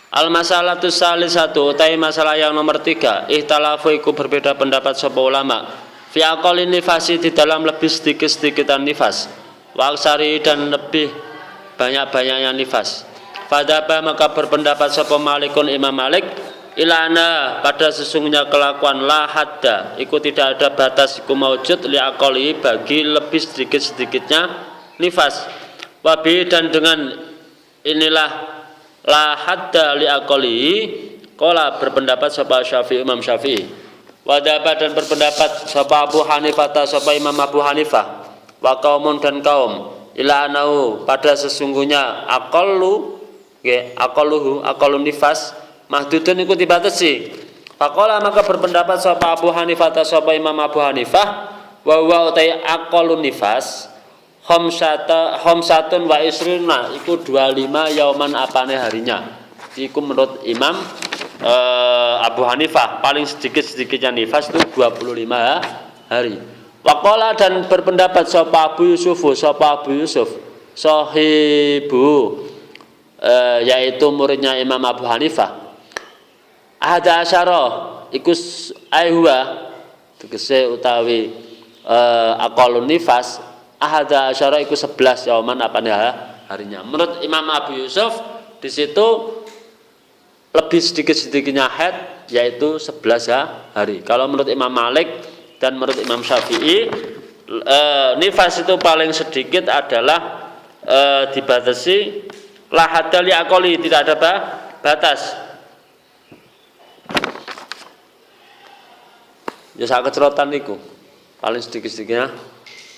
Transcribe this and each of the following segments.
Al-masalatu salisatu utai masalah yang nomor 3, ikhtalafu iku berbeda pendapat sapa ulama fi aqallin nifasi di dalam lebih sedikit-sedikitan nifas wa aksari dan lebih banyak-banyaknya nifas. Fadaba maka berpendapat sapa Malikun Imam Malik ilana pada sesungguhnya kelakuan la hadda iku tidak ada batas iku maujud li aqalli bagi lebih sedikit-sedikitnya nifas. Wabi dan dengan inilah la hadda li aqali qala berpendapat sapa Syafi'i Imam Syafi'i wadaba dan berpendapat sapa Abu Hanifah sapa Imam Abu Hanifah wa qaumun dan kaum ila anau pada sesungguhnya aqallu nggih aqalun nifas mahdudun iku dibatasi faqala maka berpendapat sapa Abu Hanifah sapa Imam Abu Hanifah wa huwa utai aqalun nifas Homsatun wa isrina iku 25 yauman apane harinya. Iku menurut Imam Abu Hanifah paling sedikit-sedikitnya nifas itu 25 hari. Waqala dan berpendapat sapa Abu Yusuf sahibu yaitu muridnya Imam Abu Hanifah. Ada asyara iku ayhuwa tegese utawi aqalun nifas ahada asyara iku 11 yauman apane harinya. Menurut Imam Abu Yusuf di situ lebih sedikit-sedikitnya haid yaitu 11 hari. Kalau menurut Imam Malik dan menurut Imam Syafi'i nifas itu paling sedikit adalah dibatasi la hadda li aqali, tidak ada batas. Ya sak kecerotan niku paling sedikit-sedikitnya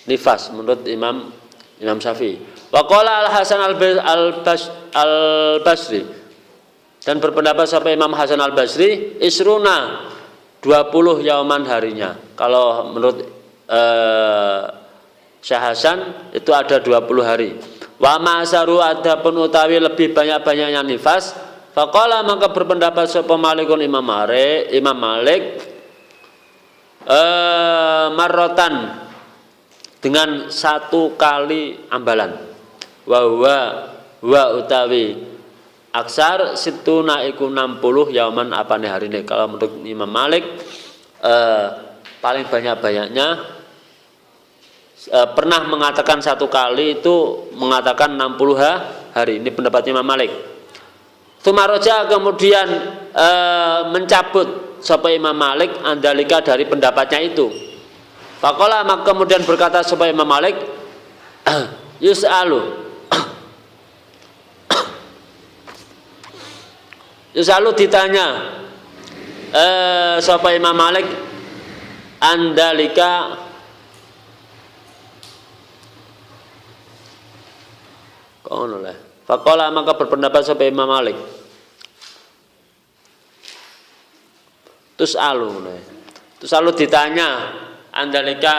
nifas menurut Imam Syafi'i. Wa qala Al-Hasan Al-Basri dan berpendapat sampai Imam Hasan Al-Basri isruna 20 yauman harinya. Kalau menurut Syekh Hasan itu ada 20 hari. Wa ma'saru adapun utawi lebih banyak-banyaknya nifas faqala maka berpendapat sapa Malikun Imam Malik marrotan dengan 1 kali ambalan wa utawi aksar situna iku 60 yauman apane harine. Kalau menurut Imam Malik paling banyak-banyaknya pernah mengatakan 1 kali itu mengatakan 60 hari. Ini pendapat Imam Malik. Tumaroja kemudian mencabut sapa Imam Malik andalika dari pendapatnya itu. Faqala maka kemudian berkata supaya Imam Malik Yus'alu ditanya supaya Imam Malik andalika kono lah. Faqala maka berpendapat supaya Imam Malik Tus'alu ditanya andalika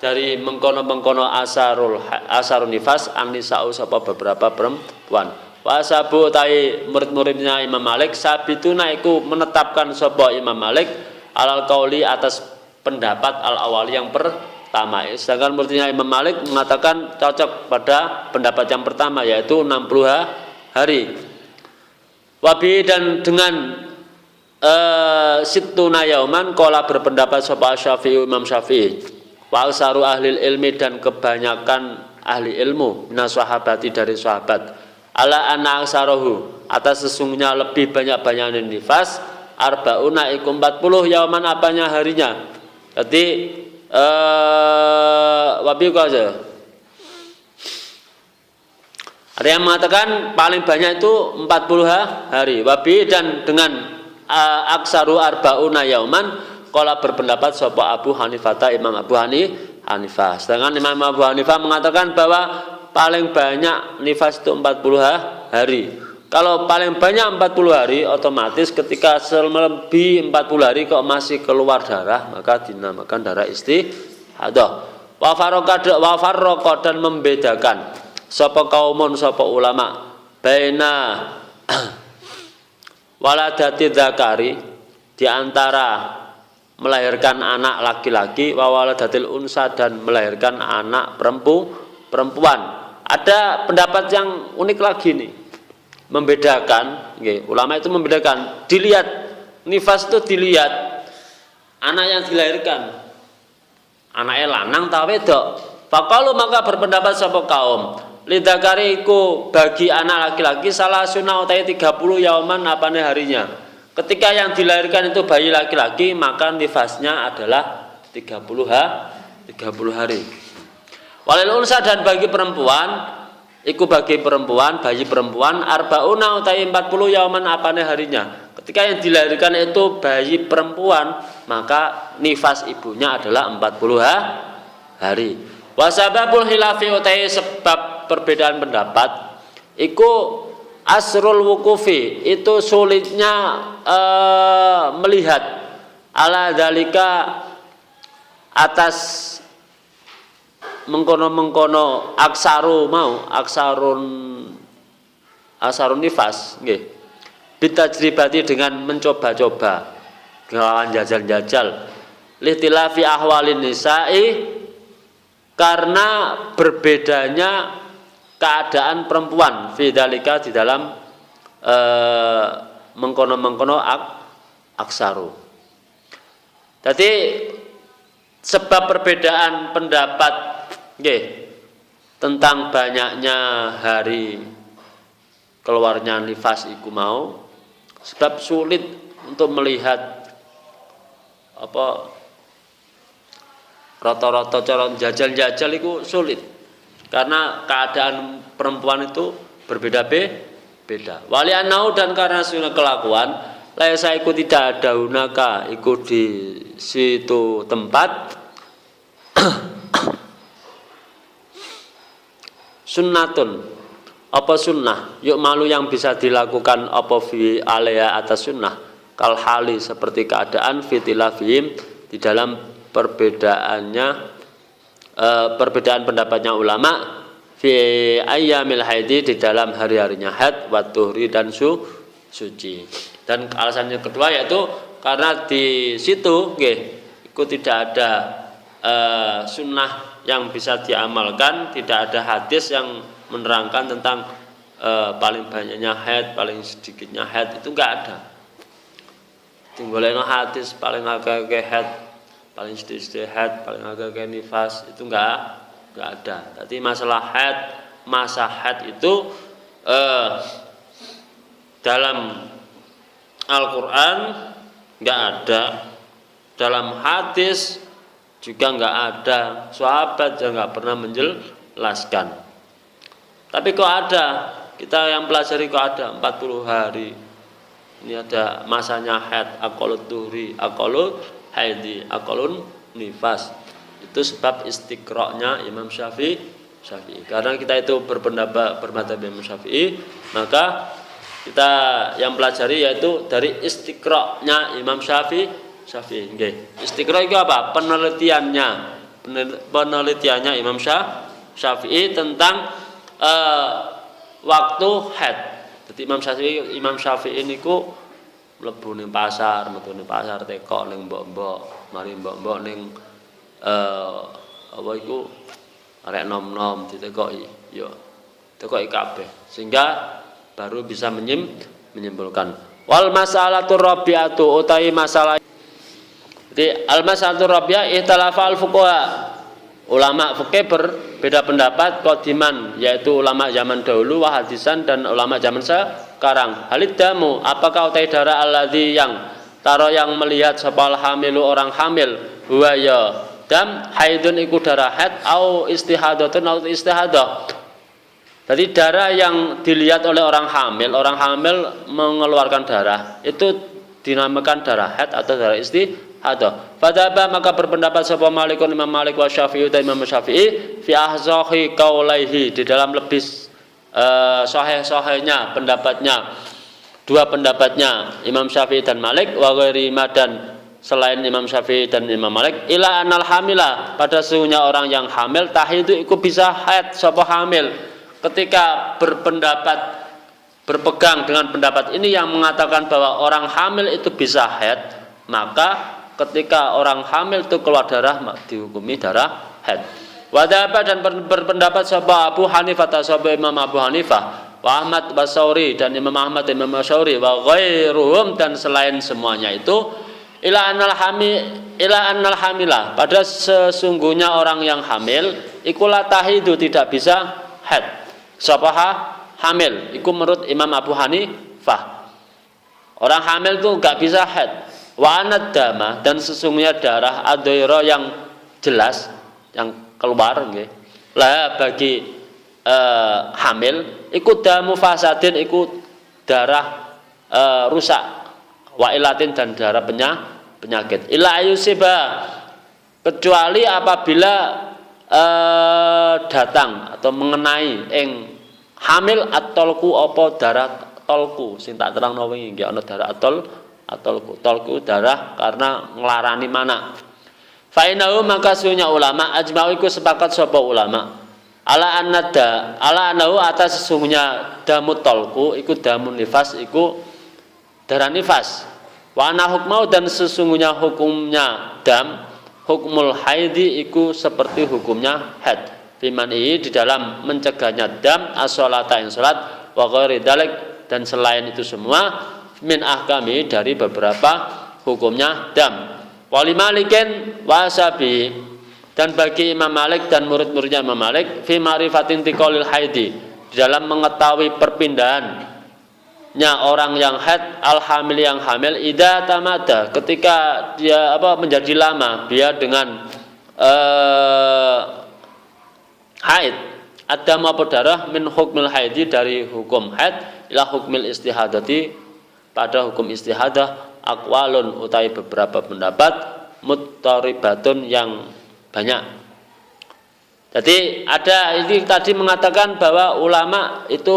dari mengkono-mengkono asarun nifas anisa'u sapa beberapa perempuan. Wasabu tai murid-muridnya Imam Malik sabituna iku menetapkan sapa Imam Malik alal qauli atas pendapat al-awali yang pertama. Sedangkan muridnya Imam Malik mengatakan cocok pada pendapat yang pertama yaitu 60 hari. Wabi dan dengan situna yauman qala berpendapat sapa Syafi'i Imam Syafi'i wa aksaru ahli ilmi dan kebanyakan ahli ilmu minas sahabati dari sahabat ala anna aksarahu atas sesungguhnya lebih banyak-banyaknya nifas arbauna iku 40 yauman apanya harinya. Jadi wabi kaza ada yang mengatakan paling banyak itu 40 hari. Wabi dan dengan aksaru arbauna yauman qala berpendapat sapa Abu Hanifah Imam Abu Hanifah. Sedangkan Imam Abu Hanifah mengatakan bahwa paling banyak nifas itu 40 hari. Kalau paling banyak 40 hari otomatis ketika selebih 40 hari kok masih keluar darah maka dinamakan darah istihadah. Wa farraqa dan membedakan sapa kaumun sapa ulama baina waladati dzakari di antara melahirkan anak laki-laki wa waladatil unsa dan melahirkan anak perempuan. Ada pendapat yang unik lagi nih. membedakan, nggih, ulama itu membedakan, dilihat nifas itu dilihat anak yang dilahirkan, anaknya lanang ta wedok. Faqalu maka berpendapat sapa kaum, lidzakari iku bagi anak laki-laki salah sunah utai 30 yauman apane harinya. Ketika yang dilahirkan itu bayi laki-laki, maka nifasnya adalah 30 hari. Walil unsa dan bagi perempuan, iku bagi perempuan, bayi perempuan arbauna utai 40 yauman apane harinya. Ketika yang dilahirkan itu bayi perempuan, maka nifas ibunya adalah 40 hari. Wasababul khilafi utai sebab perbedaan pendapat iku asrul wukufi, itu sulitnya melihat ala dalika atas mengkono-mengkono aksarun nifas nggih, bitajribati dengan mencoba-coba, dengan jajal-jajal, lihtilafi ahwalin nisa'i, karena berbedanya keadaan perempuan fidzalika di dalam mengkono-mengkono aksaru. Jadi sebab perbedaan pendapat tentang banyaknya hari keluarnya nifas iku mau, sebab sulit untuk melihat apa rata-rata cara jajal-jajal itu sulit karena keadaan perempuan itu berbeda-beda. Wali anau, dan karena sunnah kelakuan laisa iku tidak ada hunaka iku di situ tempat sunnatun, apa sunnah yuk malu yang bisa dilakukan apa fi alaya atas sunnah, kal hali seperti keadaan fitilafihim di dalam perbedaannya perbedaan pendapatnya ulama fi ayyamil haidi di dalam hari-harinya haid wa tuhri dan suci. Dan alasan yang kedua yaitu karena di situ itu tidak ada sunnah yang bisa diamalkan, tidak ada hadis yang menerangkan tentang paling banyaknya haid, paling sedikitnya haid, itu enggak ada. Tinggoleno hadis paling agak haid, paling sedikit haid, paling agak nifas, itu enggak ada. Jadi masalah haid, masa haid itu dalam Al-Quran enggak ada, dalam hadis juga enggak ada, sahabat juga enggak pernah menjelaskan. Tapi kok ada, kita yang pelajari kok ada 40 hari. Ini ada masanya haid, aqalud duhri, aqalud haidi, aqalun nifas. Itu sebab istiqra'nya Imam Syafi'i. Karena kita itu bermadzhab Imam Syafi'i, maka kita yang pelajari yaitu dari istiqra'nya Imam Syafi'i. Istiqra' itu apa? Penelitiannya Imam Syafi'i tentang waktu haid. Jadi Imam Syafi'i niku mlebu ning pasar, metu ning pasar teko ning mbok-mbok, mari mbok-mbok ning apa iku arek nom-nom ditekoki, yo tekoki kabeh sehingga baru bisa menyimpulkan. Wal masalatu rabi'atu utai masalah. Jadi al-masalatu rabi'ah ikhtalafa al-fuqaha. Ulama fikih berbeda pendapat qadiman, yaitu ulama zaman dahulu wa hadisan dan ulama zaman sekarang. Halidamu, apakah utai darah alladzi yang taro yang melihat sapal hamilu orang hamil huwa ya dam haidun iku darah haid au istihadatun au istihadah. Jadi darah yang dilihat oleh orang hamil mengeluarkan darah itu dinamakan darah haid atau darah istihadah. Fadhaba maka berpendapat sapa Malikun Imam Malik wa Syafi'i dan Imam Syafi'i fi ahzahi qaulaihi di dalam lebih sahih-sahihnya pendapatnya, dua pendapatnya Imam Syafi'i dan Malik wa ghairi dan selain Imam Syafi'i dan Imam Malik ila anal hamila, pada sesungguhnya orang yang hamil tahidu iku bisa haid sapa hamil. Ketika berpegang dengan pendapat ini yang mengatakan bahwa orang hamil itu bisa haid, maka ketika orang hamil itu keluar darah dihukumi darah haid. Wadhaba dan berpendapat sahabat Abu Hanifah atau sahabat Imam Abu Hanifah wa Ahmad wa Sauri dan Imam Ahmad dan Imam Sauri wa ghairuhum dan selain semuanya itu ila annal hamilah pada sesungguhnya orang yang hamil iku la tahidu tidak bisa haid. Sapa hamil iku menurut Imam Abu Hanifah. Orang hamil itu enggak bisa haid. Wa anad dama dan sesungguhnya darah adhaira yang jelas yang keluar nggih. Lah bagi hamil iku damu fasadin iku darah rusak wa ilatin dan darah penyakit ila ayusiba kecuali apabila datang atau mengenai hamil atolku apa darah tolku sing tak terangno wingi nggih ana darah atolku darah karena nglarani mana fa innahu maka sunya ulama ajma'u iku sepakat sapa ulama ala annahu atas sesungguhnya damu tolku iku damun nifas iku darah nifas wa ana hukmau dan sesungguhnya hukumnya dam hukmul haidi iku seperti hukumnya haid bimani di dalam mencegahnya dam as-sholata ing salat wa ghairi dzalik dan selain itu semua min ahkami dari beberapa hukumnya dam wali malikin wasabi dan bagi Imam Malik dan murid-muridnya Imam Malik fi ma'rifatin tiqalil haidi di dalam mengetahui perpindahannya orang yang haid al-hamil yang hamil idza tamada ketika dia menjadi lama dia dengan haid ada apa darah min hukmil haidi dari hukum haid ila hukmil istihadati pada hukum istihadah aqwalun utai beberapa pendapat muttaribatun yang banyak. Jadi ada ini tadi mengatakan bahwa ulama itu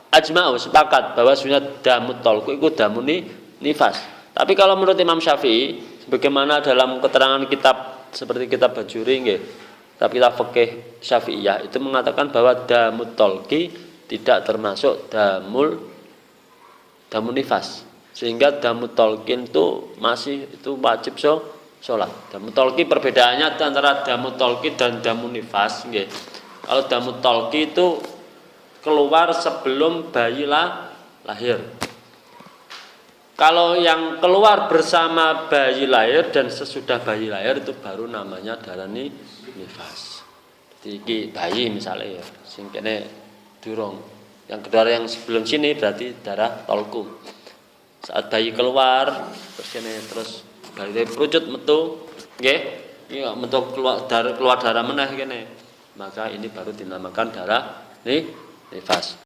ajma'u sepakat bahwa sebenarnya damut tolku itu damuni nifas. Tapi kalau menurut Imam Syafi'i sebagaimana dalam keterangan kitab seperti kitab Bajuri nggih, kitab fikih Syafi'iyah itu mengatakan bahwa damut tolki tidak termasuk damun nifas. Sehingga damut tolkin itu masih itu wajib sholat. Damu tolki perbedaannya antara damu tolki dan damu nifas. Kalau damu tolki itu keluar sebelum bayi lahir. Kalau yang keluar bersama bayi lahir dan sesudah bayi lahir itu baru namanya darah nifas. Jadi bayi misalnya ya, sing kene durung. Yang kedua yang sebelum sini berarti darah tolku. Saat bayi keluar terus bayi kerucut metu nggih iya metu keluar darah meneh kene maka ini baru dinamakan darah nifas.